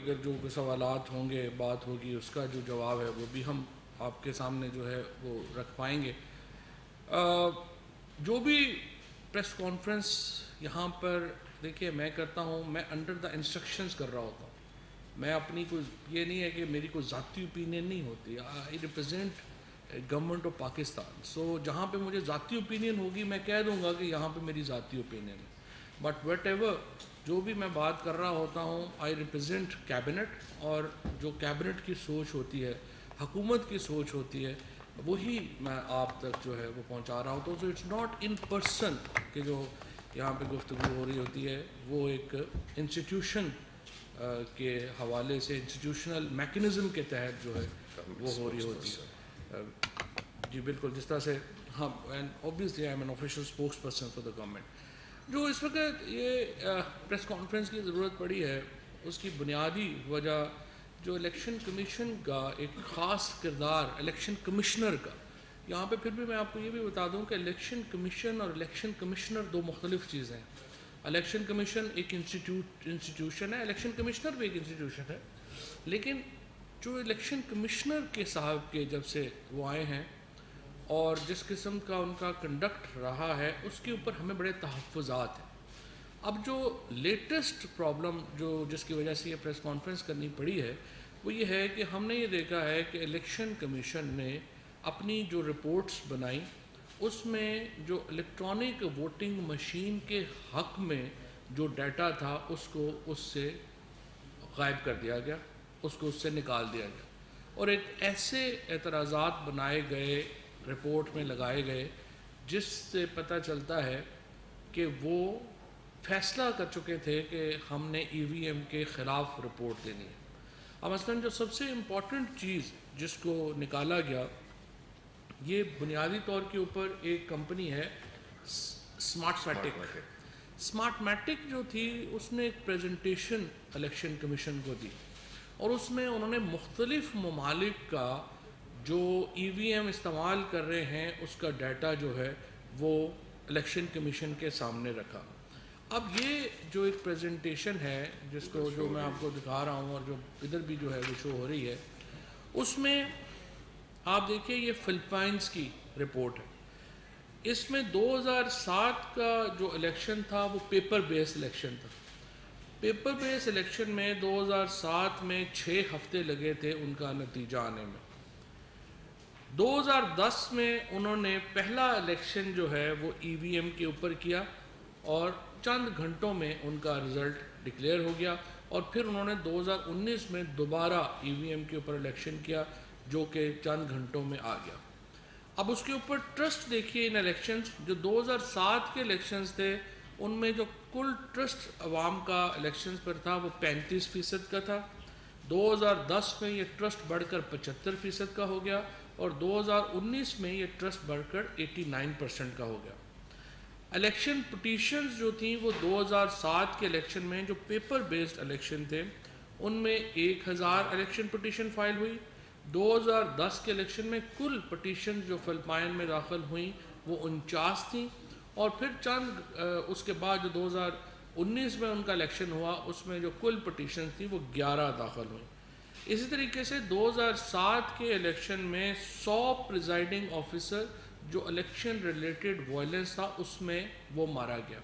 اگر جو سوالات ہوں گے، بات ہوگی، اس کا جو جواب ہے وہ بھی ہم آپ کے سامنے جو ہے وہ رکھ پائیں گے۔ جو بھی پریس کانفرنس یہاں پر دیکھیے میں کرتا ہوں، میں انڈر دا انسٹرکشنز کر رہا ہوتا ہوں، میں اپنی کوئی یہ نہیں ہے کہ میری کوئی ذاتی اوپینین نہیں ہوتی، آئی ریپرزینٹ گورنمنٹ آف پاکستان۔ سو جہاں پہ مجھے ذاتی اوپینین ہوگی میں کہہ دوں گا کہ یہاں پہ میری ذاتی اوپینین ہے، بٹ وٹ ایور جو بھی میں بات کر رہا ہوتا ہوں آئی ریپرزینٹ کیبنٹ، اور جو کیبنٹ کی سوچ ہوتی ہے، حکومت کی سوچ ہوتی ہے، وہی میں آپ تک جو ہے وہ پہنچا رہا ہوتا ہوں۔ So it's not in person کہ جو یہاں پہ گفتگو ہو رہی ہوتی ہے، وہ ایک انسٹیٹیوشن کے حوالے سے، انسٹیٹیوشنل میکنزم کے تحت جو ہے وہ ہو رہی ہوتی ہے۔ جی بالکل، جس طرح سے ہاں، and obviously I am N official spokes person for the government. جو اس وقت یہ پریس کانفرنس کی ضرورت پڑی ہے، اس کی بنیادی وجہ جو الیکشن کمیشن کا ایک خاص کردار، الیکشن کمشنر کا، یہاں پہ پھر بھی میں آپ کو یہ بھی بتا دوں کہ الیکشن کمیشن اور الیکشن کمشنر دو مختلف چیزیں ہیں۔ الیکشن کمیشن ایک انسٹیٹیوشن ہے، الیکشن کمشنر بھی ایک انسٹیٹیوشن ہے، لیکن جو الیکشن کمشنر کے صاحب کے جب سے وہ آئے ہیں اور جس قسم کا ان کا کنڈکٹ رہا ہے، اس کے اوپر ہمیں بڑے تحفظات ہیں۔ اب جو لیٹسٹ پرابلم جس کی وجہ سے یہ پریس کانفرنس کرنی پڑی ہے، وہ یہ ہے کہ ہم نے یہ دیکھا ہے کہ الیکشن کمیشن نے اپنی جو رپورٹس بنائی، اس میں جو الیکٹرانک ووٹنگ مشین کے حق میں جو ڈیٹا تھا اس کو اس سے غائب کر دیا گیا، اس کو اس سے نکال دیا گیا، اور ایک ایسے اعتراضات بنائے گئے، رپورٹ میں لگائے گئے، جس سے پتہ چلتا ہے کہ وہ فیصلہ کر چکے تھے کہ ہم نے ای وی ایم کے خلاف رپورٹ دینی ہے۔ اب مثلاً جو سب سے امپورٹنٹ چیز جس کو نکالا گیا، یہ بنیادی طور کے اوپر ایک کمپنی ہے اسمارٹ میٹک۔ اسمارٹ میٹک جو تھی، اس نے ایک پریزنٹیشن الیکشن کمیشن کو دی، اور اس میں انہوں نے مختلف ممالک کا جو ای وی ایم استعمال کر رہے ہیں اس کا ڈیٹا جو ہے وہ الیکشن کمیشن کے سامنے رکھا۔ اب یہ جو ایک پریزنٹیشن ہے جس کو جو میں آپ کو دکھا رہا ہوں، اور جو ادھر بھی جو ہے وہ شو ہو رہی ہے، اس میں آپ دیکھیے یہ فلپائنز کی رپورٹ ہے۔ اس میں 2007 کا جو الیکشن تھا وہ پیپر بیس الیکشن تھا۔ پیپر بیس الیکشن میں 2007 میں 6 ہفتے لگے تھے ان کا نتیجہ آنے میں۔ 2010 میں انہوں نے پہلا الیکشن جو ہے وہ ای وی ایم کے اوپر کیا، اور چند گھنٹوں میں ان کا رزلٹ ڈکلیئر ہو گیا، اور پھر انہوں نے 2019 میں دوبارہ ای وی ایم کے اوپر الیکشن کیا جو کہ چند گھنٹوں میں آ گیا۔ اب اس کے اوپر ٹرسٹ دیکھیے ان الیکشنز، جو 2007 کے الیکشنز تھے ان میں جو کل ٹرسٹ عوام کا الیکشنز پر تھا وہ 35% کا تھا۔ 2010 میں یہ ٹرسٹ بڑھ کر 75% کا ہو گیا، اور 2019 میں یہ ٹرسٹ بڑھ کر 89% کا ہو گیا۔ الیکشن پٹیشنز جو تھیں وہ 2007 کے الیکشن میں جو پیپر بیسڈ الیکشن تھے ان میں 1000 الیکشن پٹیشن فائل ہوئی۔ 2010 کے الیکشن میں کل پٹیشن جو فلپائن میں داخل ہوئیں وہ 49 تھیں، اور پھر چند اس کے بعد جو 2019 میں ان کا الیکشن ہوا اس میں جو کل پٹیشن تھیں وہ 11 داخل ہوئیں۔ اسی طریقے سے 2007 کے الیکشن میں 100 پریزائڈنگ آفیسر جو الیکشن ریلیٹڈ وائلنس تھا اس میں وہ مارا گیا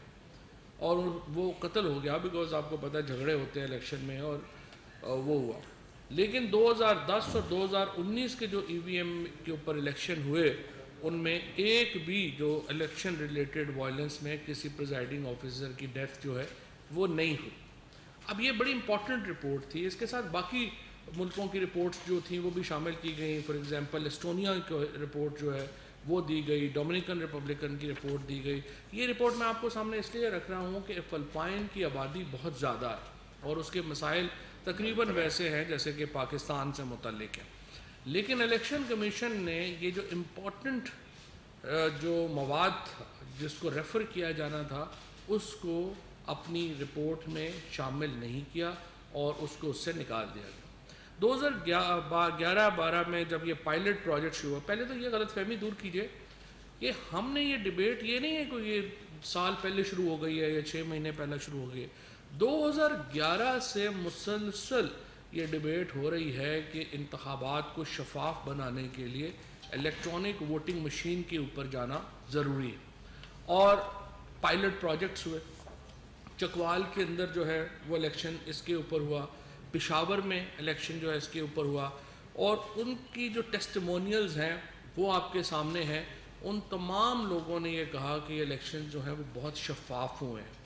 اور وہ قتل ہو گیا، بیکاز آپ کو پتہ جھگڑے ہوتے ہیں الیکشن میں، اور وہ ہوا۔ لیکن 2010 اور 2019 کے جو ای وی ایم کے اوپر الیکشن ہوئے ان میں ایک بھی جو الیکشن ریلیٹڈ وائلنس میں کسی پریزائڈنگ آفیسر کی ڈیتھ جو ہے وہ نہیں ہوئی۔ اب یہ بڑی امپورٹنٹ رپورٹ تھی، اس کے ساتھ باقی ملکوں کی رپورٹس جو تھیں وہ بھی شامل کی گئیں۔ فار ایگزامپل اسٹونیا کی رپورٹ جو ہے وہ دی گئی، ڈومینیکن ریپبلکن کی رپورٹ دی گئی۔ یہ رپورٹ میں آپ کو سامنے اس لیے رکھ رہا ہوں کہ فلپائن کی آبادی بہت زیادہ ہے اور اس کے مسائل تقریباً ویسے ہیں جیسے کہ پاکستان سے متعلق ہیں، لیکن الیکشن کمیشن نے یہ جو امپورٹنٹ جو مواد جس کو ریفر کیا جانا تھا اس کو اپنی رپورٹ میں شامل نہیں کیا اور اس کو اس سے نکال دیا گیا۔ 2011-12 میں جب یہ پائلٹ پروجیکٹ شروع ہوا، پہلے تو یہ غلط فہمی دور کیجئے کہ ہم نے یہ ڈیبیٹ، یہ نہیں ہے کہ یہ سال پہلے شروع ہو گئی ہے یا 6 مہینے پہلے شروع ہو گئی ہے۔ 2011 سے مسلسل یہ ڈبیٹ ہو رہی ہے کہ انتخابات کو شفاف بنانے کے لیے الیکٹرانک ووٹنگ مشین کے اوپر جانا ضروری ہے، اور پائلٹ پروجیکٹس ہوئے، چکوال کے اندر جو ہے وہ الیکشن اس کے اوپر ہوا، پشاور میں الیکشن جو ہے اس کے اوپر ہوا، اور ان کی جو ٹیسٹیمونیلز ہیں وہ آپ کے سامنے ہیں۔ ان تمام لوگوں نے یہ کہا کہ یہ الیکشن جو ہیں وہ بہت شفاف ہوئے ہیں۔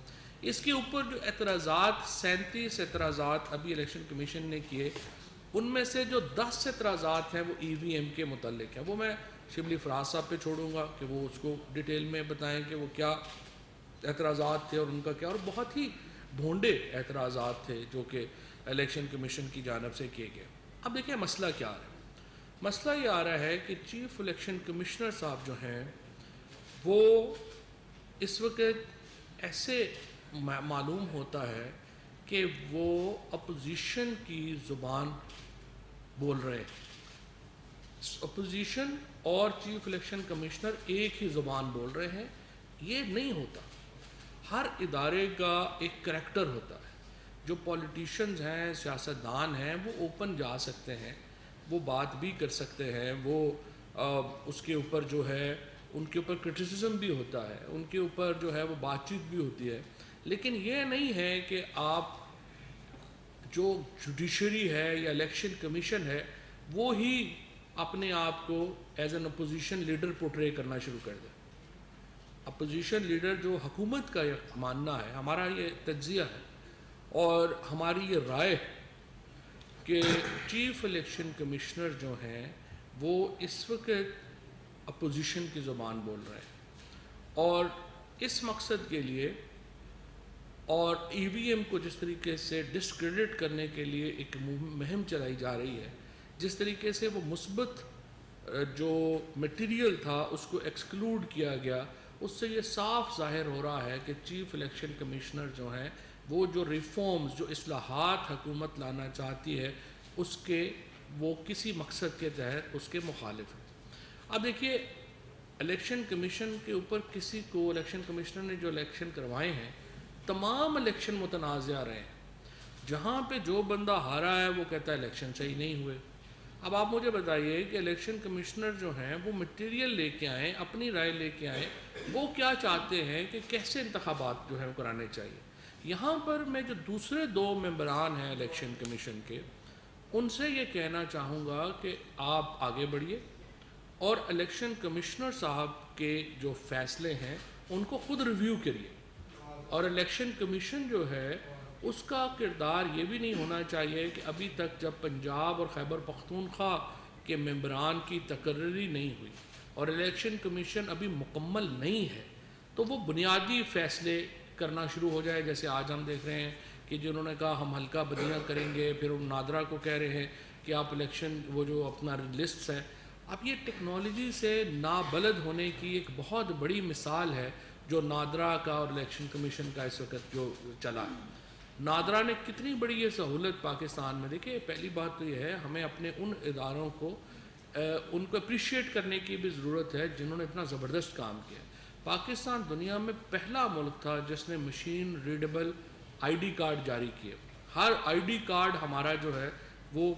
اس کے اوپر جو اعتراضات 37 اعتراضات ابھی الیکشن کمیشن نے کیے، ان میں سے جو 10 اعتراضات ہیں وہ ای وی ایم کے متعلق ہیں، وہ میں شبلی فراز صاحب پہ چھوڑوں گا کہ وہ اس کو ڈیٹیل میں بتائیں کہ وہ کیا اعتراضات تھے اور ان کا کیا، اور بہت ہی بھونڈے اعتراضات تھے جو کہ الیکشن کمیشن کی جانب سے کیے گئے۔ اب دیکھیں مسئلہ کیا آ رہا ہے۔ مسئلہ یہ آ رہا ہے کہ چیف الیکشن کمشنر صاحب جو ہیں وہ اس وقت ایسے معلوم ہوتا ہے کہ وہ اپوزیشن کی زبان بول رہے ہیں، اپوزیشن اور چیف الیکشن کمشنر ایک ہی زبان بول رہے ہیں۔ یہ نہیں ہوتا، ہر ادارے کا ایک کریکٹر ہوتا ہے۔ جو پولیٹیشنز ہیں، سیاستدان ہیں، وہ اوپن جا سکتے ہیں، وہ بات بھی کر سکتے ہیں، وہ اس کے اوپر جو ہے ان کے اوپر کرٹیسزم بھی ہوتا ہے، ان کے اوپر جو ہے وہ بات چیت بھی ہوتی ہے، لیکن یہ نہیں ہے کہ آپ جو جوڈیشری ہے یا الیکشن کمیشن ہے وہ ہی اپنے آپ کو as an opposition leader portray کرنا شروع کر دے۔ اپوزیشن لیڈر جو حکومت کا یہ ماننا ہے، ہمارا یہ تجزیہ ہے اور ہماری یہ رائے کہ چیف الیکشن کمشنر جو ہیں وہ اس وقت اپوزیشن کی زبان بول رہے ہیں، اور اس مقصد کے لیے اور ای وی ایم کو جس طریقے سے ڈسکریڈٹ کرنے کے لیے ایک مہم چلائی جا رہی ہے، جس طریقے سے وہ مثبت جو میٹیریل تھا اس کو ایکسکلوڈ کیا گیا، اس سے یہ صاف ظاہر ہو رہا ہے کہ چیف الیکشن کمشنر جو ہیں وہ جو ریفارمز، جو اصلاحات حکومت لانا چاہتی ہے اس کے وہ کسی مقصد کے تحت اس کے مخالف ہیں۔ اب دیکھیے الیکشن کمیشن کے اوپر کسی کو، الیکشن کمشنر نے جو الیکشن کروائے ہیں تمام الیکشن متنازع رہے ہیں، جہاں پہ جو بندہ ہارا ہے وہ کہتا ہے الیکشن صحیح نہیں ہوئے۔ اب آپ مجھے بتائیے کہ الیکشن کمشنر جو ہیں وہ مٹیریل لے کے آئیں، اپنی رائے لے کے آئیں، وہ کیا چاہتے ہیں کہ کیسے انتخابات جو ہیں وہ کرانے چاہیے۔ یہاں پر میں جو دوسرے دو ممبران ہیں الیکشن کمیشن کے، ان سے یہ کہنا چاہوں گا کہ آپ آگے بڑھیے اور الیکشن کمشنر صاحب کے جو فیصلے ہیں ان کو خود ریویو کریے، اور الیکشن کمیشن جو ہے اس کا کردار یہ بھی نہیں ہونا چاہیے کہ ابھی تک جب پنجاب اور خیبر پختونخوا کے ممبران کی تقرری نہیں ہوئی اور الیکشن کمیشن ابھی مکمل نہیں ہے تو وہ بنیادی فیصلے کرنا شروع ہو جائے، جیسے آج ہم دیکھ رہے ہیں کہ جنہوں نے کہا ہم حلقہ بدیاں کریں گے، پھر ان نادرا کو کہہ رہے ہیں کہ آپ الیکشن وہ جو اپنا لسٹس ہے۔ اب یہ ٹیکنالوجی سے نابلد ہونے کی ایک بہت بڑی مثال ہے جو نادرا کا اور الیکشن کمیشن کا اس وقت جو چلا ہے۔ نادرا نے کتنی بڑی یہ سہولت پاکستان میں، دیکھیں پہلی بات تو یہ ہے ہمیں اپنے ان اداروں کو ان کو اپریشیٹ کرنے کی بھی ضرورت ہے جنہوں نے اتنا زبردست کام کیا۔ پاکستان دنیا میں پہلا ملک تھا جس نے machine readable I D card جاری کیے۔ ہر آئی ڈی کارڈ ہمارا جو ہے وہ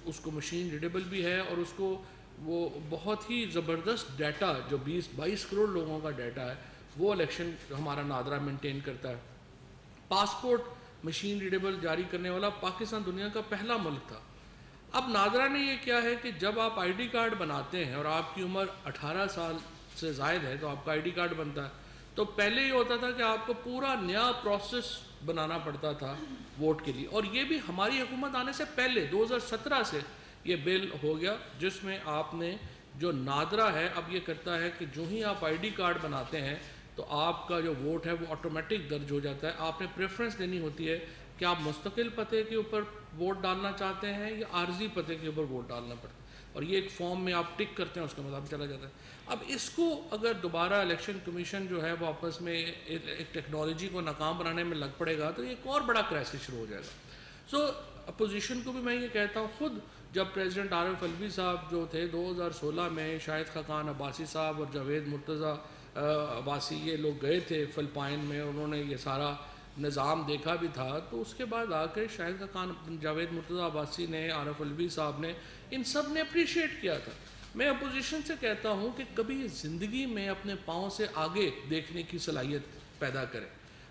اس کو مشین ریڈیبل بھی ہے، اور اس کو وہ بہت ہی زبردست ڈیٹا جو 22 کروڑ لوگوں کا ڈیٹا ہے وہ الیکشن ہمارا نادرا مینٹین کرتا ہے۔ پاسپورٹ مشین ریڈیبل جاری کرنے والا پاکستان دنیا کا پہلا ملک تھا۔ اب نادرا نے یہ کیا ہے کہ جب آپ آئی ڈی کارڈ بناتے ہیں اور آپ کی عمر 18 سال سے زائد ہے تو آپ کا آئی ڈی کارڈ بنتا ہے، تو پہلے یہ ہوتا تھا کہ آپ کو پورا نیا پروسیس بنانا پڑتا تھا ووٹ کے لیے، اور یہ بھی ہماری حکومت آنے سے پہلے 2017 سے یہ بل ہو گیا جس میں آپ نے جو نادرا ہے اب یہ کرتا ہے کہ جو ہی آپ آئی ڈی کارڈ بناتے ہیں تو آپ کا جو ووٹ ہے وہ آٹومیٹک درج ہو جاتا ہے۔ آپ نے پریفرنس دینی ہوتی ہے کہ آپ مستقل پتے کے اوپر ووٹ ڈالنا چاہتے ہیں یا عارضی پتے کے اوپر ووٹ ڈالنا پڑتا ہے، اور یہ ایک فارم میں آپ ٹک کرتے ہیں، اس کا مطابق چلا جاتا ہے۔ اب اس کو اگر دوبارہ الیکشن کمیشن جو ہے وہ آپس میں ایک ٹیکنالوجی کو ناکام بنانے میں لگ پڑے گا تو یہ ایک اور بڑا کرائسس شروع ہو جائے گا۔ سو اپوزیشن کو بھی میں یہ کہتا ہوں، خود جب پریزیڈنٹ عارف الوی صاحب جو تھے 2016 میں شاہد خاقان عباسی صاحب اور جاوید مرتضیٰ عباسی یہ لوگ گئے تھے فلپائن میں، انہوں نے یہ سارا نظام دیکھا بھی تھا تو اس کے بعد آ کر شاہد خاقان، جاوید مرتضیٰ عباسی نے، عارف الوی صاحب نے، ان سب نے اپریشیٹ کیا تھا۔ میں اپوزیشن سے کہتا ہوں کہ کبھی زندگی میں اپنے پاؤں سے آگے دیکھنے کی صلاحیت پیدا کریں،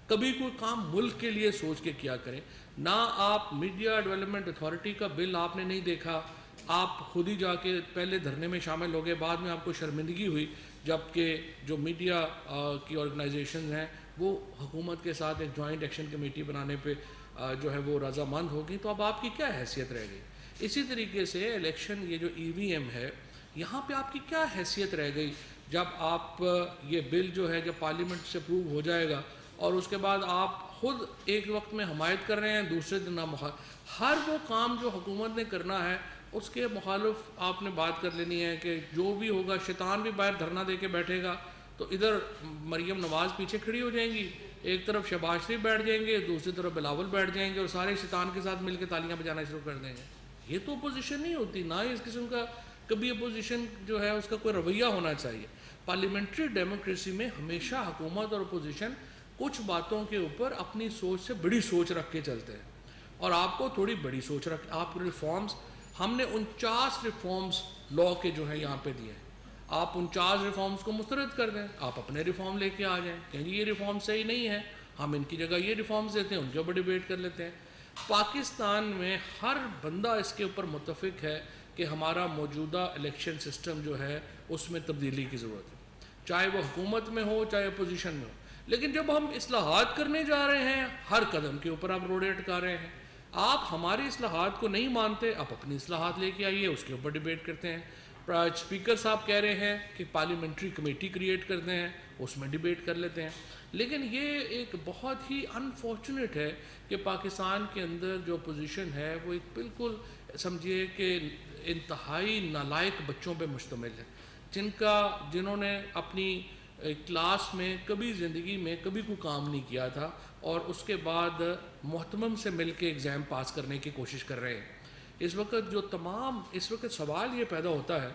کبھی کوئی کام ملک کے لیے سوچ کے کیا کریں۔ نہ آپ میڈیا ڈیولپمنٹ اتھارٹی کا بل آپ نے نہیں دیکھا، آپ خود ہی جا کے پہلے دھرنے میں شامل ہو گئے، بعد میں آپ کو شرمندگی ہوئی جبکہ جو میڈیا کی آرگنائزیشنز ہیں وہ حکومت کے ساتھ ایک جوائنٹ ایکشن کمیٹی بنانے پہ جو ہے وہ رضامند ہو گئی، تو اب آپ کی کیا حیثیت رہ گئی؟ اسی طریقے سے الیکشن، یہ جو ای وی ایم ہے، یہاں پہ آپ کی کیا حیثیت رہ گئی جب آپ یہ بل جو ہے جب پارلیمنٹ سے اپروو ہو جائے گا اور اس کے بعد آپ خود ایک وقت میں حمایت کر رہے ہیں، دوسرے دن ہر وہ کام جو حکومت نے کرنا ہے اس کے مخالف آپ نے بات کر لینی ہے کہ جو بھی ہوگا، شیطان بھی باہر دھرنا دے کے بیٹھے گا تو ادھر مریم نواز پیچھے کھڑی ہو جائیں گی، ایک طرف شہباز شریف بیٹھ جائیں گے، دوسری طرف بلاول بیٹھ جائیں گے اور سارے شیطان کے ساتھ مل کے تالیاں بجانا شروع کر دیں گے۔ یہ تو اپوزیشن نہیں ہوتی، نہ ہی اس قسم کا کبھی اپوزیشن جو ہے اس کا کوئی رویہ ہونا چاہیے۔ پارلیمنٹری ڈیموکریسی میں ہمیشہ حکومت اور اپوزیشن کچھ باتوں کے اوپر اپنی سوچ سے بڑی سوچ رکھ کے چلتے ہیں، اور آپ کو تھوڑی بڑی سوچ رکھ، آپ ریفارمز، ہم نے 49 ریفارمز لا کے جو ہے یہاں پہ دیے ہیں، آپ 49 ریفارمز کو مسترد کر دیں، آپ اپنے ریفارم لے کے آ جائیں کہ یہ ریفارم صحیح نہیں ہے، ہم ان کی جگہ یہ ریفارمز دیتے ہیں، ان کے اوپر ڈیبیٹ کر لیتے ہیں۔ پاکستان میں ہر بندہ اس کے اوپر متفق ہے کہ ہمارا موجودہ الیکشن سسٹم جو ہے اس میں تبدیلی کی ضرورت ہے، چاہے وہ حکومت میں ہو چاہے اپوزیشن میں ہو۔ لیکن جب ہم اصلاحات کرنے جا رہے ہیں، ہر قدم کے اوپر آپ روڑے اٹکا رہے ہیں، آپ ہماری اصلاحات کو نہیں مانتے، آپ اپنی اصلاحات لے کے آئیے، اس کے اوپر ڈیبیٹ کرتے ہیں۔ اسپیکر صاحب کہہ رہے ہیں کہ پارلیمنٹری کمیٹی کریٹ کرتے ہیں، اس میں ڈیبیٹ کر لیتے ہیں، لیکن یہ ایک بہت ہی انفارچونیٹ ہے کہ پاکستان کے اندر جو اپوزیشن ہے وہ ایک بالکل سمجھیے کہ انتہائی نالائق بچوں پہ مشتمل ہے، جنہوں نے اپنی کلاس میں کبھی زندگی میں کبھی کوئی کام نہیں کیا تھا اور اس کے بعد محتمم سے مل کے ایگزام پاس کرنے کی کوشش کر رہے ہیں۔ اس وقت سوال یہ پیدا ہوتا ہے،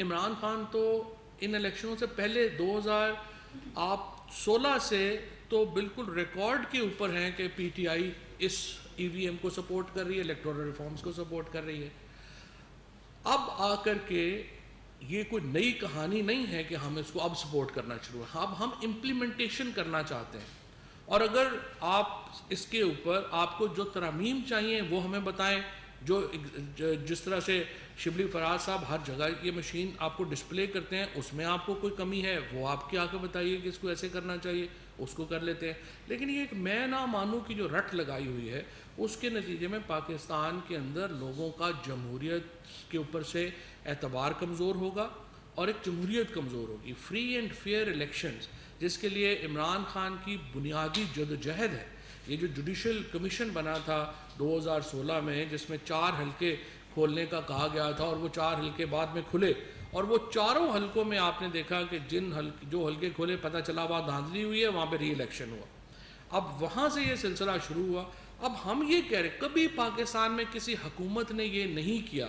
عمران خان تو ان الیکشنوں سے پہلے 2016 سے تو بالکل ریکارڈ کے اوپر ہیں کہ پی ٹی آئی اس ای وی ایم کو سپورٹ کر رہی ہے، الیکٹورل ریفارمز کو سپورٹ کر رہی ہے۔ اب آ کر کے یہ کوئی نئی کہانی نہیں ہے کہ ہم اس کو اب سپورٹ کرنا شروع ہے، اب ہم امپلیمنٹیشن کرنا چاہتے ہیں، اور اگر آپ اس کے اوپر آپ کو جو ترامیم چاہیے وہ ہمیں بتائیں، جس طرح سے شبلی فراز صاحب ہر جگہ یہ مشین آپ کو ڈسپلے کرتے ہیں، اس میں آپ کو کوئی کمی ہے وہ آپ کے آ کے بتائیے کہ اس کو ایسے کرنا چاہیے، اس کو کر لیتے ہیں۔ لیکن یہ ایک میں نہ مانوں کی جو رٹ لگائی ہوئی ہے، اس کے نتیجے میں پاکستان کے اندر لوگوں کا جمہوریت کے اوپر سے اعتبار کمزور ہوگا اور ایک جمہوریت کمزور ہوگی۔ فری اینڈ فیئر الیکشنز جس کے لیے عمران خان کی بنیادی جدوجہد ہے، یہ جو جوڈیشل کمیشن بنا تھا 2016 میں، جس میں 4 حلقے کھولنے کا کہا گیا تھا اور وہ 4 حلقے بعد میں کھلے، اور وہ چاروں حلقوں میں آپ نے دیکھا کہ جو حلقے کھلے پتہ چلا وہاں دھاندلی ہوئی ہے، وہاں پہ ری الیکشن ہوا۔ اب وہاں سے یہ سلسلہ شروع ہوا۔ اب ہم یہ کہہ رہے، کبھی پاکستان میں کسی حکومت نے یہ نہیں کیا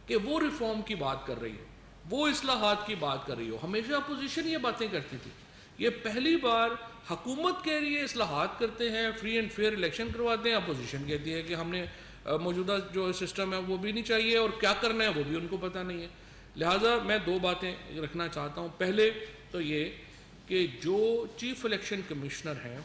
کہ وہ ریفارم کی بات کر رہی ہو، وہ اصلاحات کی بات کر رہی ہو، ہمیشہ اپوزیشن یہ باتیں کرتی تھی۔ یہ پہلی بار حکومت کہہ رہی ہے اصلاحات کرتے ہیں، فری اینڈ فیئر الیکشن کرواتے ہیں، اپوزیشن کہتی ہے کہ ہم نے موجودہ جو سسٹم ہے وہ بھی نہیں چاہیے اور کیا کرنا ہے وہ بھی ان کو پتہ نہیں ہے۔ لہٰذا میں 2 باتیں رکھنا چاہتا ہوں۔ پہلے تو یہ کہ جو چیف الیکشن کمشنر ہیں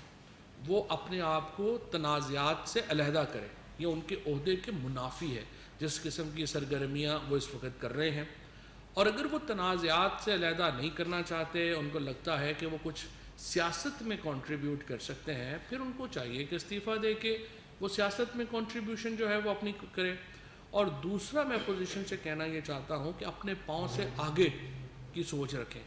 وہ اپنے آپ کو تنازعات سے علیحدہ کریں، یہ ان کے عہدے کے منافی ہے جس قسم کی سرگرمیاں وہ اس وقت کر رہے ہیں، اور اگر وہ تنازعات سے علیحدہ نہیں کرنا چاہتے، ان کو لگتا ہے کہ وہ کچھ سیاست میں کنٹریبیوٹ کر سکتے ہیں، پھر ان کو چاہیے کہ استعفیٰ دے کے وہ سیاست میں کنٹریبیوشن جو ہے وہ اپنی کرے۔ اور دوسرا میں اپوزیشن سے کہنا یہ چاہتا ہوں کہ اپنے پاؤں سے آگے کی سوچ رکھیں،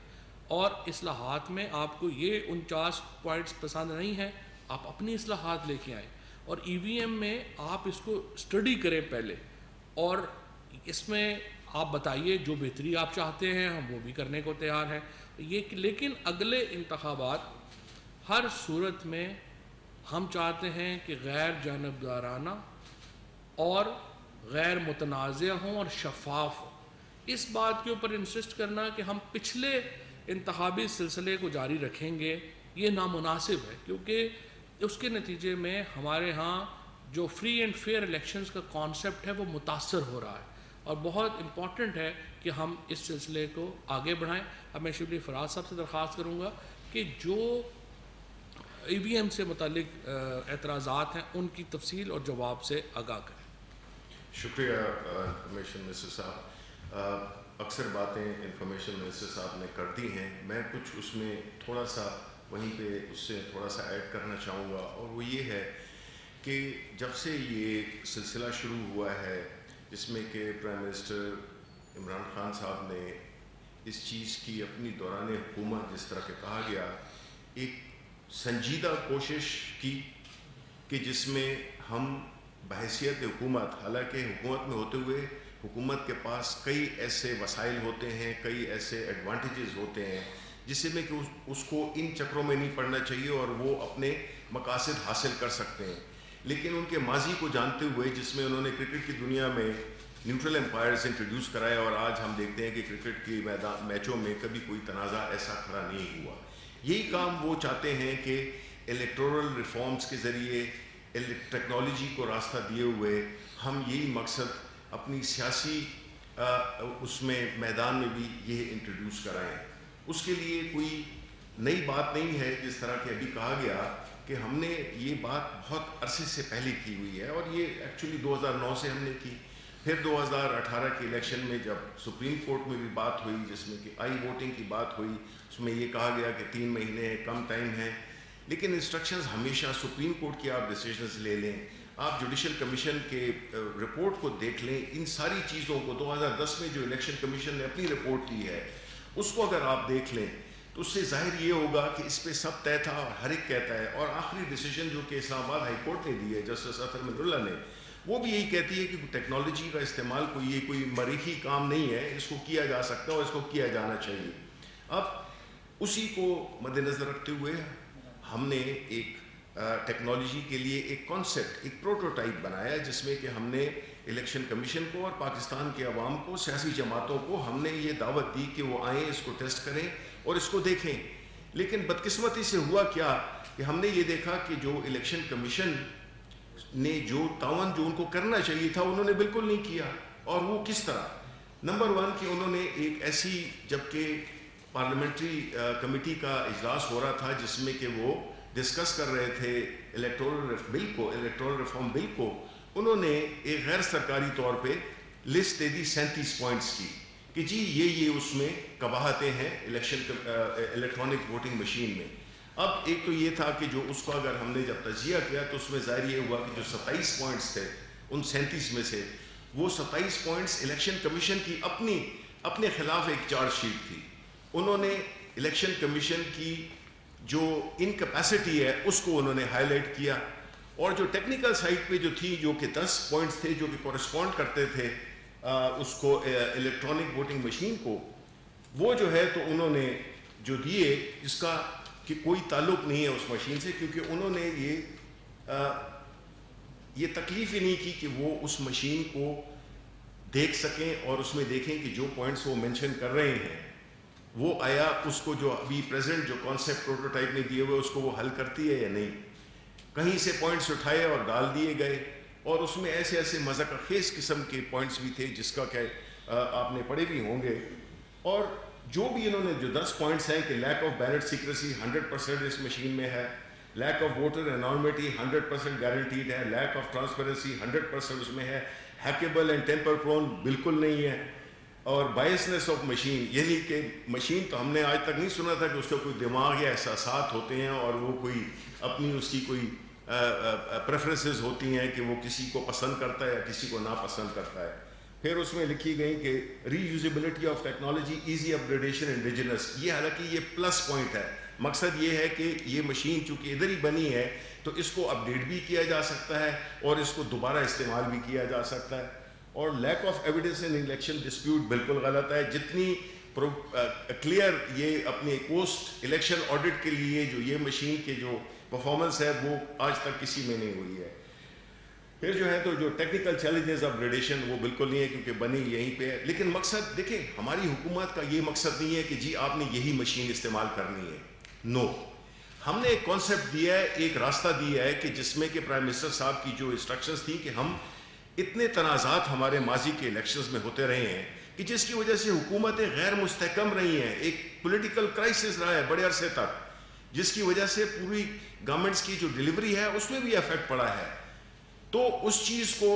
اور اصلاحات میں آپ کو یہ 49 پوائنٹس پسند نہیں ہیں، آپ اپنی اصلاحات لے کے آئیں، اور ای وی ایم میں آپ اس کو اسٹڈی کریں پہلے، اور اس میں آپ بتائیے جو بہتری آپ چاہتے ہیں ہم وہ بھی کرنے کو تیار ہیں۔ لیکن اگلے انتخابات ہر صورت میں ہم چاہتے ہیں کہ غیر جانبدارانہ اور غیر متنازع ہوں اور شفاف ہوں۔ اس بات کے اوپر انسسٹ کرنا کہ ہم پچھلے انتخابی سلسلے کو جاری رکھیں گے، یہ نامناسب ہے، کیونکہ اس کے نتیجے میں ہمارے ہاں جو فری اینڈ فیئر الیکشنز کا کانسیپٹ ہے وہ متاثر ہو رہا ہے، اور بہت امپورٹنٹ ہے کہ ہم اس سلسلے کو آگے بڑھائیں. اب میں شبلی فراز صاحب سے درخواست کروں گا کہ جو ای وی ایم سے متعلق اعتراضات ہیں ان کی تفصیل اور جواب سے آگاہ کریں. شکریہ انفارمیشن منسٹر صاحب. اکثر باتیں انفارمیشن منسٹر صاحب نے کر دی ہیں، میں کچھ اس میں تھوڑا سا وہیں پہ اس سے تھوڑا سا ایڈ کرنا چاہوں گا، اور وہ یہ ہے کہ جب سے یہ سلسلہ شروع ہوا ہے جس میں کہ پرائم منسٹر عمران خان صاحب نے اس چیز کی اپنی دوران حکومت جس طرح کہ کہا گیا ایک سنجیدہ کوشش کی کہ جس میں ہم بحیثیت حکومت، حالانکہ حکومت میں ہوتے ہوئے حکومت کے پاس کئی ایسے وسائل ہوتے ہیں، کئی ایسے ایڈوانٹیجز ہوتے ہیں جس میں کہ اس کو ان چکروں میں نہیں پڑنا چاہیے اور وہ اپنے مقاصد حاصل کر سکتے ہیں. لیکن ان کے ماضی کو جانتے ہوئے جس میں انہوں نے کرکٹ کی دنیا میں نیوٹرل امپائرز انٹروڈیوس کرائے، اور آج ہم دیکھتے ہیں کہ کرکٹ کی میچوں میں کبھی کوئی تنازع ایسا کھڑا نہیں ہوا. یہی کام وہ چاہتے ہیں کہ الیکٹورل ریفارمز کے ذریعے ٹیکنالوجی کو راستہ دیے ہوئے ہم یہی مقصد اپنی سیاسی اس میں میدان میں بھی یہ انٹروڈیوس کرائیں. اس کے لیے کوئی نئی بات نہیں ہے، جس طرح کہ ابھی کہا گیا کہ ہم نے یہ بات بہت عرصے سے پہلے کی ہوئی ہے، اور یہ ایکچولی 2009 سے ہم نے کی. پھر 2018 کے الیکشن میں جب سپریم کورٹ میں بھی بات ہوئی جس میں کہ آئی ووٹنگ کی بات ہوئی، اس میں یہ کہا گیا کہ 3 مہینے کم ٹائم ہے، لیکن انسٹرکشنز ہمیشہ سپریم کورٹ کی آپ ڈیسیژنز لے لیں، آپ جوڈیشل کمیشن کے رپورٹ کو دیکھ لیں، ان ساری چیزوں کو 2010 میں جو الیکشن کمیشن نے اپنی رپورٹ کی ہے اس کو اگر آپ دیکھ لیں تو اس سے ظاہر یہ ہوگا کہ اس پہ سب طے تھا اور ہر ایک کہتا ہے. اور آخری ڈیسیژن جو کہ اسلام آباد ہائی کورٹ نے دی ہے جسٹس اطہر من اللہ نے، وہ بھی یہی کہتی ہے کہ ٹیکنالوجی کا استعمال کوئی مریخی کام نہیں ہے، اس کو کیا جا سکتا ہے اور اس کو کیا جانا چاہیے. اب اسی کو مد نظر رکھتے ہوئے ہم نے ایک ٹیکنالوجی کے لیے ایک کانسیپٹ، ایک پروٹوٹائپ بنایا جس میں کہ ہم نے الیکشن کمیشن کو اور پاکستان کے عوام کو، سیاسی جماعتوں کو ہم نے یہ دعوت دی کہ وہ آئیں، اس کو ٹیسٹ کریں اور اس کو دیکھیں. لیکن بدقسمتی سے ہوا کیا کہ ہم نے یہ دیکھا کہ جو الیکشن کمیشن نے جو تعاون جو ان کو کرنا چاہیے تھا انہوں نے بالکل نہیں کیا. اور وہ کس طرح؟ نمبر 1 کہ انہوں نے ایک ایسی، جبکہ پارلیمنٹری کمیٹی کا اجلاس ہو رہا تھا جس میں کہ وہ ڈسکس کر رہے تھے الیکٹورل ریفارم بل کو، انہوں نے ایک غیر سرکاری طور پہ لسٹ دے دی 37 پوائنٹس کی کہ جی یہ اس میں قباحتیں ہیں الیکٹرانک ووٹنگ مشین میں. اب ایک تو یہ تھا کہ جو اس کو اگر ہم نے جب تجزیہ کیا تو اس میں ظاہر یہ ہوا کہ جو 27 پوائنٹس تھے ان 37 میں سے وہ 27 پوائنٹس الیکشن کمیشن کی اپنے خلاف ایک چارج شیٹ تھی. انہوں نے الیکشن کمیشن کی جو انکیپیسٹی ہے اس کو انہوں نے ہائی لائٹ کیا، اور جو ٹیکنیکل سائٹ پہ جو تھی جو کہ 10 پوائنٹس تھے جو کہ کورسپونڈ کرتے تھے اس کو الیکٹرانک ووٹنگ مشین کو، وہ جو ہے تو انہوں نے جو دیے جس کا کہ کوئی تعلق نہیں ہے اس مشین سے، کیونکہ انہوں نے یہ تکلیف ہی نہیں کی کہ وہ اس مشین کو دیکھ سکیں اور اس میں دیکھیں کہ جو پوائنٹس وہ مینشن کر رہے ہیں وہ آیا اس کو جو ابھی پریزنٹ جو کانسیپٹ پروٹوٹائپ نے دیے ہوئے اس کو وہ حل کرتی ہے یا نہیں. کہیں سے پوائنٹس اٹھائے اور ڈال دیے گئے، اور اس میں ایسے مذاق خیز قسم کے پوائنٹس بھی تھے جس کا کہ آپ نے پڑھے بھی ہوں گے. اور جو بھی انہوں نے جو 10 پوائنٹس ہیں کہ لیک آف بیلٹ سیکریسی 100% اس مشین میں ہے، lack of voter anonymity 100% guaranteed ہے، لیک آف ٹرانسپیرنسی 100% اس میں ہے، ہیکیبل اینڈ ٹیمپر پرون بالکل نہیں ہے، اور بائسنس آف مشین، یعنی کہ مشین تو ہم نے آج تک نہیں سنا تھا کہ اس کا کوئی دماغ یا احساسات ہوتے ہیں اور وہ کوئی اپنی اس کی کوئی پریفرنسز ہوتی ہیں کہ وہ کسی کو پسند کرتا ہے یا کسی کو ناپسند کرتا ہے. پھر اس میں لکھی گئی کہ reusability of technology, easy upgradation indigenous, یہ حالانکہ یہ پلس پوائنٹ ہے. مقصد یہ ہے کہ یہ مشین چونکہ ادھر ہی بنی ہے تو اس کو اپڈیٹ بھی کیا جا سکتا ہے اور اس کو دوبارہ استعمال بھی کیا جا سکتا ہے. اور lack of evidence in election dispute بالکل غلط ہے. جتنی کلیئر یہ اپنے پوسٹ الیکشن آڈٹ کے لیے جو یہ مشین کے جو پرفارمنس ہے وہ آج تک کسی میں نہیں ہوئی ہے. پھر جو ہے تو جو ٹیکنیکل چیلنجز اپ گریڈیشن وہ بالکل نہیں ہے کیونکہ بنی یہیں پہ ہے. لیکن مقصد دیکھیں، ہماری حکومت کا یہ مقصد نہیں ہے کہ جی آپ نے یہی مشین استعمال کرنی ہے. نو، ہم نے ایک کانسیپٹ دیا ہے, ایک راستہ دیا ہے کہ جس میں کہ پرائم منسٹر صاحب کی جو انسٹرکشنز تھیں کہ ہم اتنے تنازعات ہمارے ماضی کے الیکشنز میں ہوتے رہے ہیں کہ جس کی وجہ سے حکومتیں غیر مستحکم رہی ہیں, ایک پولیٹیکل کرائسس رہا ہے بڑے عرصے تک, جس کی وجہ سے پوری گورنمنٹس کی جو ڈیلیوری ہے اس میں بھی افیکٹ پڑا ہے. تو اس چیز کو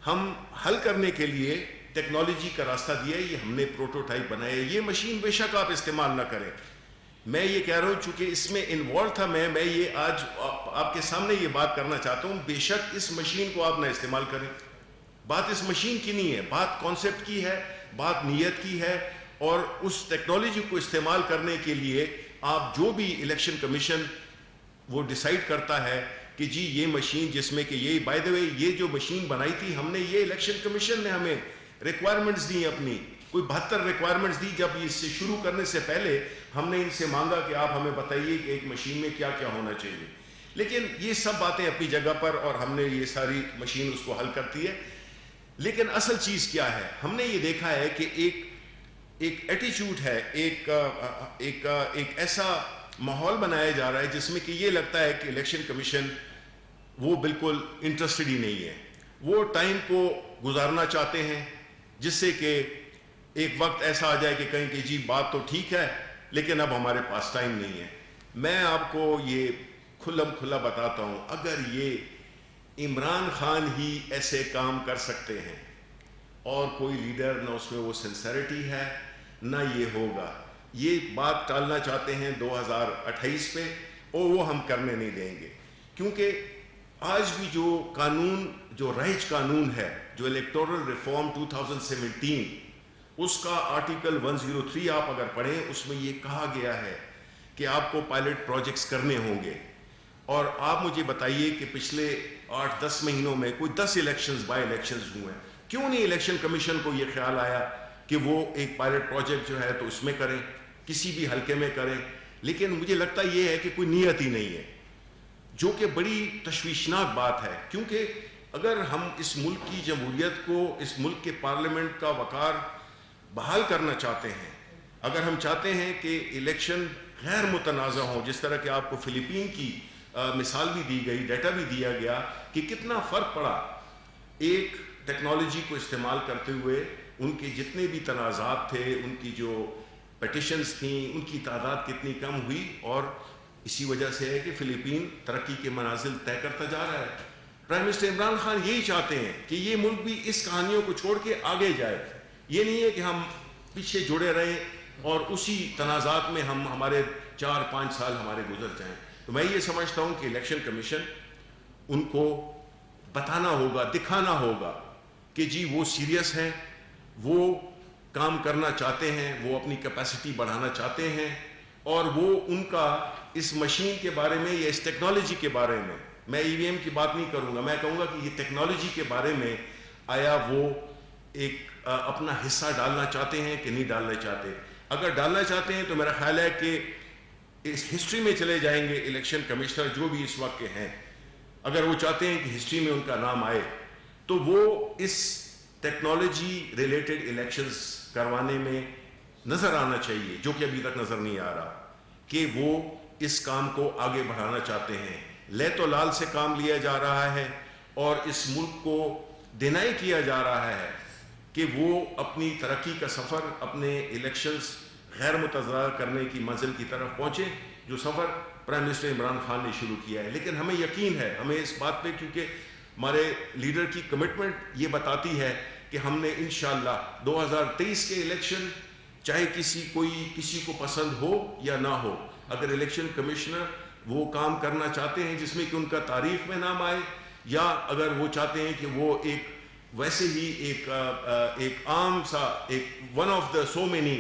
ہم حل کرنے کے لیے ٹیکنالوجی کا راستہ دیا ہے, یہ ہم نے پروٹوٹائپ بنایا ہے. یہ مشین بے شک آپ استعمال نہ کریں, میں یہ کہہ رہا ہوں چونکہ اس میں انوالو تھا میں یہ آج آپ کے سامنے یہ بات کرنا چاہتا ہوں, بے شک اس مشین کو آپ نہ استعمال کریں. بات اس مشین کی نہیں ہے, بات کانسیپٹ کی ہے, بات نیت کی ہے, اور اس ٹیکنالوجی کو استعمال کرنے کے لیے آپ جو بھی الیکشن کمیشن وہ ڈیسائیڈ کرتا ہے کہ جی یہ مشین, جس میں کہ یہ بائی دا وے یہ جو مشین بنائی تھی ہم نے, یہ الیکشن کمیشن نے ہمیں ریکوائرمنٹس دی, اپنی کوئی 72 ریکوائرمنٹس دی. جب اس سے شروع کرنے سے پہلے ہم نے ان سے مانگا کہ آپ ہمیں بتائیے کہ ایک مشین میں کیا کیا ہونا چاہیے. لیکن یہ سب باتیں اپنی جگہ پر, اور ہم نے یہ ساری مشین اس کو حل کرتی ہے. لیکن اصل چیز کیا ہے, ہم نے یہ دیکھا ہے کہ ایک ایٹیچیوڈ ہے, ایک ایسا ماحول بنایا جا رہا ہے جس میں کہ یہ لگتا ہے کہ الیکشن کمیشن وہ بالکل انٹرسٹڈ ہی نہیں ہے. وہ ٹائم کو گزارنا چاہتے ہیں جس سے کہ ایک وقت ایسا آ جائے کہ کہیں کہ جی بات تو ٹھیک ہے لیکن اب ہمارے پاس ٹائم نہیں ہے. میں آپ کو یہ کھلم کھلا بتاتا ہوں, اگر یہ عمران خان ہی ایسے کام کر سکتے ہیں اور کوئی لیڈر نہ اس میں وہ سنسیریٹی ہے نہ یہ ہوگا, یہ بات ٹالنا چاہتے ہیں 2028 پہ, اور وہ ہم کرنے نہیں دیں گے. کیونکہ آج بھی جو قانون, جو رائج قانون ہے, جو الیکٹورل ریفارم 2017, اس کا آرٹیکل 103 آپ اگر پڑھیں, اس میں یہ کہا گیا ہے کہ آپ کو پائلٹ پروجیکٹس کرنے ہوں گے. اور آپ مجھے بتائیے کہ پچھلے 8-10 مہینوں میں کوئی 10 الیکشنز بائی الیکشنز ہوئے ہیں, کیوں نہیں الیکشن کمیشن کو یہ خیال آیا کہ وہ ایک پائلٹ پروجیکٹ جو ہے تو اس میں کریں, کسی بھی حلقے میں کریں. لیکن مجھے لگتا یہ ہے کہ کوئی نیت ہی نہیں ہے, جو کہ بڑی تشویشناک بات ہے. کیونکہ اگر ہم اس ملک کی جمہوریت کو, اس ملک کے پارلیمنٹ کا وقار بحال کرنا چاہتے ہیں, اگر ہم چاہتے ہیں کہ الیکشن غیر متنازع ہوں, جس طرح کہ آپ کو فلپین کی مثال بھی دی گئی, ڈیٹا بھی دیا گیا کہ کتنا فرق پڑا ایک ٹیکنالوجی کو استعمال کرتے ہوئے, ان کے جتنے بھی تنازعات تھے, ان کی جو پیٹیشنز تھیں, ان کی تعداد کتنی کم ہوئی. اور اسی وجہ سے ہے کہ فلپین ترقی کے منازل طے کرتا جا رہا ہے. پرائم منسٹر عمران خان یہی چاہتے ہیں کہ یہ ملک بھی اس کہانیوں کو چھوڑ کے آگے جائے. یہ نہیں ہے کہ ہم پیچھے جڑے رہیں اور اسی تنازعات میں ہمارے 4-5 سال ہمارے گزر جائیں. تو میں یہ سمجھتا ہوں کہ الیکشن کمیشن ان کو بتانا ہوگا, دکھانا ہوگا کہ جی وہ سیریس ہیں, وہ کام کرنا چاہتے ہیں, وہ اپنی کیپیسٹی بڑھانا چاہتے ہیں, اور وہ ان کا اس مشین کے بارے میں یا اس ٹیکنالوجی کے بارے میں, میں ای وی ایم کی بات نہیں کروں گا, میں کہوں گا کہ یہ ٹیکنالوجی کے بارے میں آیا وہ ایک اپنا حصہ ڈالنا چاہتے ہیں کہ نہیں ڈالنا چاہتے. اگر ڈالنا چاہتے ہیں تو میرا خیال ہے کہ اس ہسٹری میں چلے جائیں گے الیکشن کمشنر جو بھی اس وقت کے ہیں. اگر وہ چاہتے ہیں کہ ہسٹری میں ان کا نام آئے تو وہ اس ٹیکنالوجی ریلیٹڈ الیکشنز کروانے میں نظر آنا چاہیے, جو کہ ابھی تک نظر نہیں آ رہا, کہ وہ اس کام کو آگے بڑھانا چاہتے ہیں. لیت و لال سے کام لیا جا رہا ہے اور اس ملک کو ڈینائی کیا جا رہا ہے کہ وہ اپنی ترقی کا سفر, اپنے الیکشنز غیر متضرر کرنے کی منزل کی طرف پہنچے, جو سفر پرائم منسٹر عمران خان نے شروع کیا ہے. لیکن ہمیں یقین ہے, ہمیں اس بات پہ, کیونکہ ہمارے لیڈر کی کمٹمنٹ یہ بتاتی ہے کہ ہم نے انشاءاللہ 2023 کے الیکشن, چاہے کسی کو پسند ہو یا نہ ہو, اگر الیکشن کمشنر وہ کام کرنا چاہتے ہیں جس میں کہ ان کا تاریخ میں نام آئے, یا اگر وہ چاہتے ہیں کہ وہ ایک ویسے ہی ایک عام سا ایک one of the so many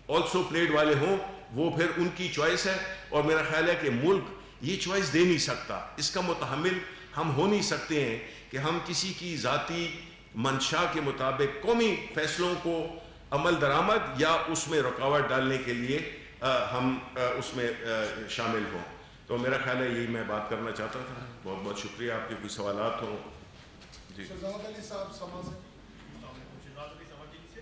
also played والے ہوں, وہ پھر ان کی چوائس ہے. اور میرا خیال ہے کہ ملک یہ چوائس دے نہیں سکتا, اس کا متحمل ہم ہو نہیں سکتے ہیں کہ ہم کسی کی ذاتی منشا کے مطابق قومی فیصلوں کو عمل درآمد یا اس میں رکاوٹ ڈالنے کے لیے ہم اس میں شامل ہوں. تو میرا خیال ہے یہی میں بات کرنا چاہتا تھا. بہت بہت شکریہ. آپ کے کوئی سوالات ہوں؟ جی شہزاد علی صاحب سما سے. شہزاد علی سما جی سے.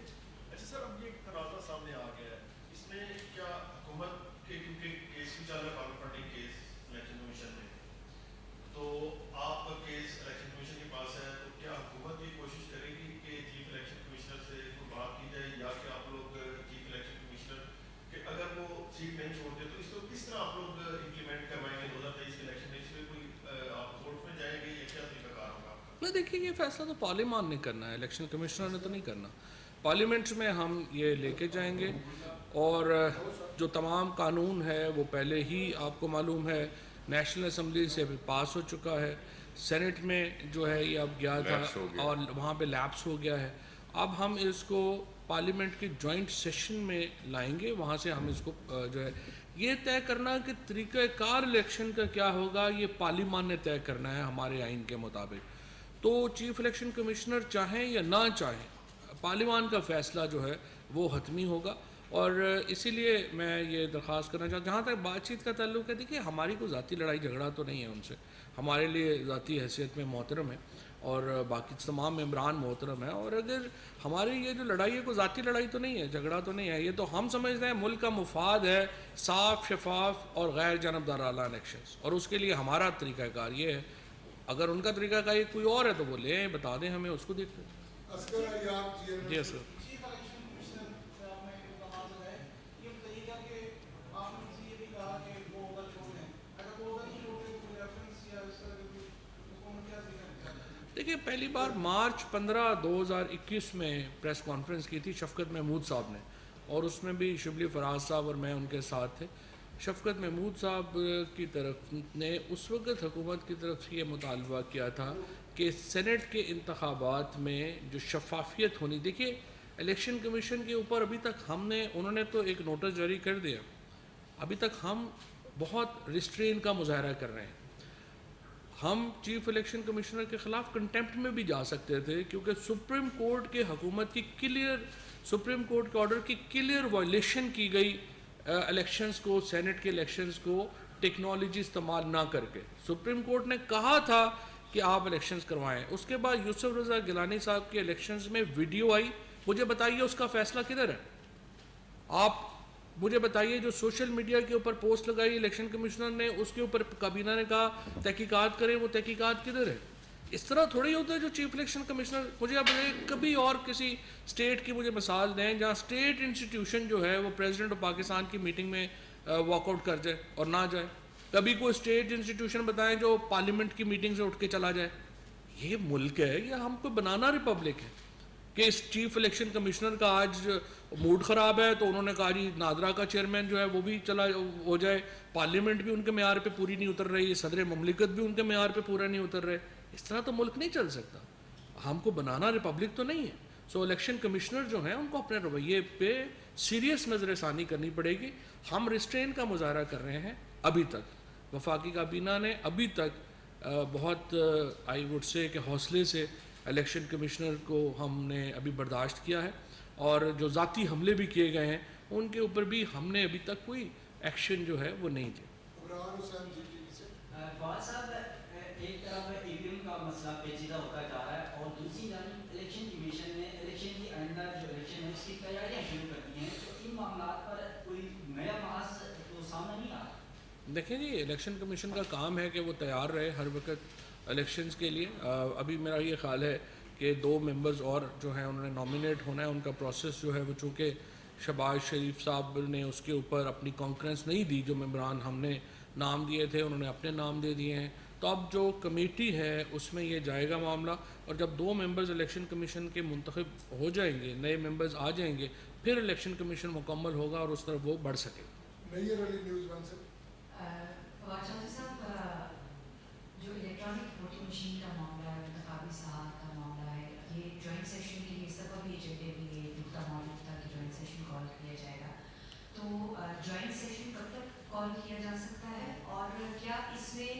اچھا سر, اب یہ تنازع سامنے آ گیا ہے, اس میں کیا حکومت کے, کیونکہ کیس بھی چل رہا ہے, پارلیمنٹ فنڈنگ کیس, میں دیکھیے یہ فیصلہ تو پارلیمان نے کرنا ہے, الیکشن کمشنر نے تو نہیں کرنا. پارلیمنٹ میں ہم یہ لے کے جائیں گے, اور جو تمام قانون ہے وہ پہلے ہی آپ کو معلوم ہے نیشنل اسمبلی سے ابھی پاس ہو چکا ہے, سینٹ میں جو ہے یہ اب گیا تھا اور وہاں پہ لیپس ہو گیا ہے. اب ہم اس کو پارلیمنٹ کی جوائنٹ سیشن میں لائیں گے, وہاں سے ہم اس کو جو ہے یہ طے کرنا کہ طریقہ کار الیکشن کا کیا ہوگا, یہ پارلیمان نے طے کرنا ہے ہمارے آئین کے مطابق. تو چیف الیکشن کمشنر چاہیں یا نہ چاہیں, پارلیمان کا فیصلہ جو ہے وہ حتمی ہوگا. اور اسی لیے میں یہ درخواست کرنا چاہتا ہوں, جہاں تک بات چیت کا تعلق ہے, دیکھیے ہماری کوئی ذاتی لڑائی جھگڑا تو نہیں ہے ان سے, ہمارے لیے ذاتی حیثیت میں محترم ہے اور باقی تمام ممبران محترم ہیں. اور اگر ہماری یہ جو لڑائی ہے کوئی ذاتی لڑائی تو نہیں ہے, جھگڑا تو نہیں ہے, یہ تو ہم سمجھتے ہیں ملک کا مفاد ہے صاف شفاف اور غیر جانبدارانہ الیکشنز, اور اس کے لیے ہمارا طریقہ کار یہ ہے. اگر ان کا طریقہ کار کوئی اور ہے تو وہ لیں, بتا دیں ہمیں, اس کو دیکھتے ہیں. جی سر. دیکھیے پہلی بار مارچ 15 2021 میں پریس کانفرنس کی تھی شفقت محمود صاحب نے, اور اس میں بھی شبلی فراز صاحب اور میں ان کے ساتھ تھے. شفقت محمود صاحب کی طرف نے اس وقت حکومت کی طرف سے یہ مطالبہ کیا تھا کہ سینٹ کے انتخابات میں جو شفافیت ہونی, دیکھیے الیکشن کمیشن کے اوپر ابھی تک انہوں نے تو ایک نوٹس جاری کر دیا, ابھی تک ہم بہت ریسٹرین کا مظاہرہ کر رہے ہیں. ہم چیف الیکشن کمشنر کے خلاف کنٹیمپٹ میں بھی جا سکتے تھے, کیونکہ سپریم کورٹ کے حکومت کی سپریم کورٹ کے آرڈر کی کلیئر وائلیشن کی گئی الیکشنز کو, سینٹ کے الیکشنز کو ٹیکنالوجی استعمال نہ کر کے. سپریم کورٹ نے کہا تھا کہ آپ الیکشنز کروائیں. اس کے بعد یوسف رضا گیلانی صاحب کے الیکشنز میں ویڈیو آئی, مجھے بتائیے اس کا فیصلہ کدھر ہے؟ آپ مجھے بتائیے جو سوشل میڈیا کے اوپر پوسٹ لگائی الیکشن کمشنر نے, اس کے اوپر کابینہ نے کہا تحقیقات کریں, وہ تحقیقات کدھر ہے؟ اس طرح تھوڑی ہوتا ہے جو چیف الیکشن کمشنر. مجھے اب کبھی اور کسی اسٹیٹ کی مجھے مثال دیں جہاں اسٹیٹ انسٹیٹیوشن جو ہے وہ پریزیڈنٹ آف پاکستان کی میٹنگ میں واک آؤٹ کر جائے اور نہ جائے. کبھی کوئی اسٹیٹ انسٹیٹیوشن بتائیں جو پارلیمنٹ کی میٹنگ سے اٹھ کے چلا جائے. یہ ملک ہے یا ہم کو بنانا ریپبلک ہے کہ اس چیف الیکشن کمشنر کا آج موڈ خراب ہے تو انہوں نے کہا جی نادرا کا چیئرمین جو ہے وہ بھی چلا ہو جائے, پارلیمنٹ بھی ان کے معیار پہ پوری نہیں اتر رہی, صدر مملکت بھی ان کے معیار پہ پورا نہیں اتر رہے. اس طرح تو ملک نہیں چل سکتا, ہم کو بنانا ریپبلک تو نہیں ہے. سو الیکشن کمشنر جو ہیں ان کو اپنے رویے پہ سیریس نظر ثانی کرنی پڑے گی. ہم ریسٹرین کا مظاہرہ کر رہے ہیں ابھی تک, وفاقی کابینہ نے ابھی تک بہت آئی وڈ سے کہ حوصلے سے الیکشن کمشنر کو ہم نے ابھی برداشت کیا ہے, اور جو ذاتی حملے بھی کیے گئے ہیں ان کے اوپر بھی ہم نے ابھی تک کوئی ایکشن جو ہے وہ نہیں لیا. فواد صاحب, ایک طرف ای وی ایم کا مسئلہ پیچیدہ ہوتا جا رہا ہے اور دوسری جانب الیکشن کمیشن نے الیکشن کی آئندہ جو الیکشن ہے اس کی تیاریاں شروع کر دی ہیں, تو ان معاملات پر کوئی نیا محاذ تو سامنے نہیں آ رہا. دیکھیں جی الیکشن کمیشن کا کام ہے کہ وہ تیار رہے ہر وقت الیکشنز کے لیے. ابھی میرا یہ خیال ہے کہ 2 ممبرز اور جو ہیں انہوں نے نامینیٹ ہونا ہے, ان کا پروسیس جو ہے وہ چونکہ شہباز شریف صاحب نے اس کے اوپر اپنی کانکرنس نہیں دی, جو ممبران ہم نے نام دیے تھے انہوں نے اپنے نام دے دیے ہیں, تو اب جو کمیٹی ہے اس میں یہ جائے گا معاملہ. اور جب 2 ممبرز الیکشن کمیشن کے منتخب ہو جائیں گے, نئے ممبرز آ جائیں گے, پھر الیکشن کمیشن مکمل ہوگا اور اس طرف وہ بڑھ سکے. جو الیکٹرانک ووٹنگ مشین کا معاملہ ہے, انتخابی ساحات کا معاملہ ہے, یہ جوائنٹ سیشن کے لیے سب ابھی ایجنڈے بھی ہے, نقطہ معلوم تھا کہ جوائنٹ سیشن کال کیا جائے گا. تو جوائنٹ سیشن کب تک کال کیا جا سکتا ہے, اور کیا اس میں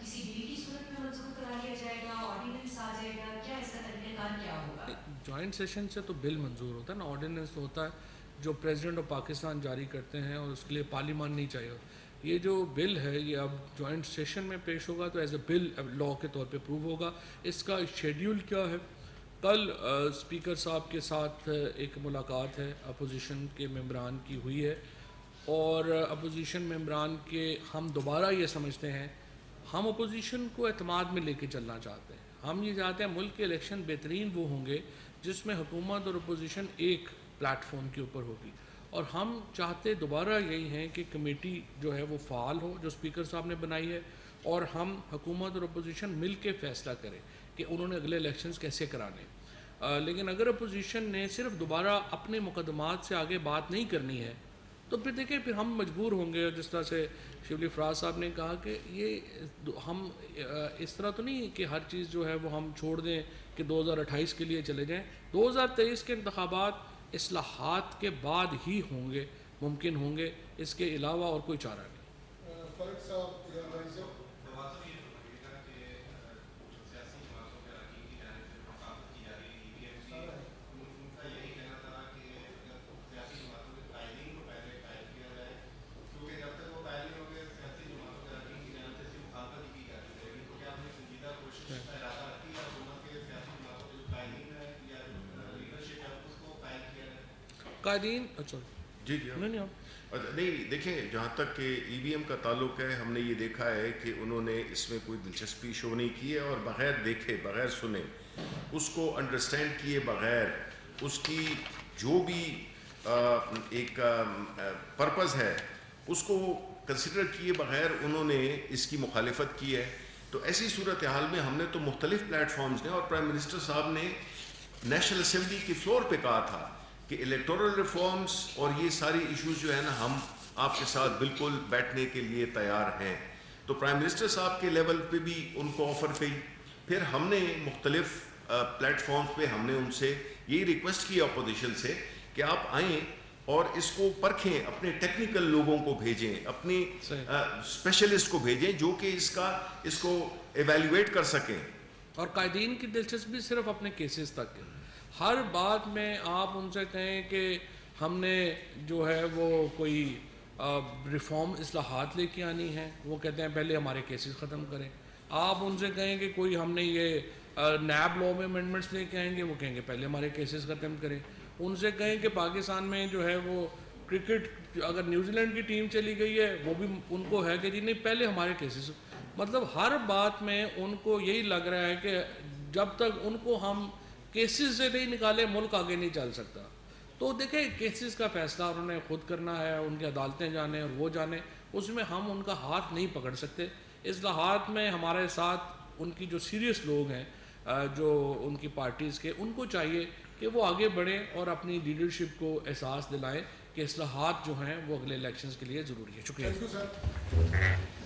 کسی بل کی صورت میں منظور کرا لیا جائے گا, آرڈیننس آ جائے گا, کیا اس کا طریقہ کار کیا ہوگا؟ جوائنٹ سیشن سے تو بل منظور ہوتا ہے نا, آرڈیننس ہوتا ہے جو پریزیڈنٹ آف پاکستان جاری کرتے ہیں, اور اس کے لیے پارلیمان نہیں چاہیے. یہ جو بل ہے یہ اب جوائنٹ سیشن میں پیش ہوگا تو ایز اے بل لاء کے طور پہ پروو ہوگا. اس کا شیڈیول کیا ہے؟ کل اسپیکر صاحب کے ساتھ ایک ملاقات ہے اپوزیشن کے ممبران کی ہوئی ہے, اور اپوزیشن ممبران کے ہم دوبارہ یہ سمجھتے ہیں, ہم اپوزیشن کو اعتماد میں لے کے چلنا چاہتے ہیں. ہم یہ چاہتے ہیں ملک کے الیکشن بہترین وہ ہوں گے جس میں حکومت اور اپوزیشن ایک پلیٹ فارم کے اوپر ہوگی. اور ہم چاہتے دوبارہ یہی ہیں کہ کمیٹی جو ہے وہ فعال ہو جو اسپیکر صاحب نے بنائی ہے, اور ہم حکومت اور اپوزیشن مل کے فیصلہ کریں کہ انہوں نے اگلے الیکشنز کیسے کرانے. لیکن اگر اپوزیشن نے صرف دوبارہ اپنے مقدمات سے آگے بات نہیں کرنی ہے تو پھر دیکھیں پھر ہم مجبور ہوں گے. جس طرح سے شبلی فراز صاحب نے کہا کہ یہ ہم اس طرح تو نہیں کہ ہر چیز جو ہے وہ ہم چھوڑ دیں کہ 2028 کے لیے چلے جائیں. 2023 کے انتخابات اصلاحات کے بعد ہی ہوں گے, ممکن ہوں گے, اس کے علاوہ اور کوئی چارہ نہیں. فرق صاحب یا بھائی صاحب قائدین اچھا جی نہیں نہیں دیکھیں, جہاں تک کہ ای وی ایم کا تعلق ہے, ہم نے یہ دیکھا ہے کہ انہوں نے اس میں کوئی دلچسپی شو نہیں کی ہے, اور بغیر دیکھے, بغیر سنے, اس کو انڈرسٹینڈ کیے بغیر, اس کی جو بھی ایک پرپز ہے اس کو کنسیڈر کیے بغیر انہوں نے اس کی مخالفت کی ہے. تو ایسی صورتحال میں ہم نے تو مختلف پلیٹ فارمز نے, اور پرائم منسٹر صاحب نے نیشنل اسمبلی کی فلور پہ کہا تھا کہ الیکٹورل ریفارمز اور یہ ساری ایشوز جو ہے نا, ہم آپ کے ساتھ بالکل بیٹھنے کے لیے تیار ہیں. تو پرائم منسٹر صاحب کے لیول پہ بھی ان کو آفر گئی. پھر ہم نے مختلف پلیٹ فارمز پہ ہم نے ان سے یہی ریکویسٹ کی اپوزیشن سے کہ آپ آئیں اور اس کو پرکھیں, اپنے ٹیکنیکل لوگوں کو بھیجیں, اپنی اسپیشلسٹ کو بھیجیں جو کہ اس کو ایویلیویٹ کر سکیں. اور قائدین کی دلچسپی صرف اپنے کیسز تک ہے. ہر بات میں آپ ان سے کہیں کہ ہم نے جو ہے وہ کوئی ریفارم اصلاحات لے کے آنی ہے, وہ کہتے ہیں پہلے ہمارے کیسز ختم کریں. آپ ان سے کہیں کہ کوئی ہم نے یہ نیب لاء میں امینڈمنٹس لے کے آئیں گے, وہ کہیں گے پہلے ہمارے کیسز ختم کریں. ان سے کہیں کہ پاکستان میں جو ہے وہ کرکٹ اگر نیوزی لینڈ کی ٹیم چلی گئی ہے وہ بھی ان کو ہے کہ جی نہیں پہلے ہمارے کیسز. مطلب ہر بات میں ان کو یہی لگ رہا ہے کہ جب تک ان کو ہم کیسز سے نہیں نکالے ملک آگے نہیں چل سکتا. تو دیکھیں کیسز کا فیصلہ انہوں نے خود کرنا ہے, ان کی عدالتیں جانیں اور وہ جانیں, اس میں ہم ان کا ہاتھ نہیں پکڑ سکتے. اصلاحات میں ہمارے ساتھ ان کی جو سیریس لوگ ہیں, جو ان کی پارٹیز کے, ان کو چاہیے کہ وہ آگے بڑھیں اور اپنی لیڈرشپ کو احساس دلائیں کہ اصلاحات جو ہیں وہ اگلے الیکشنز کے لیے ضروری ہے. شکریہ.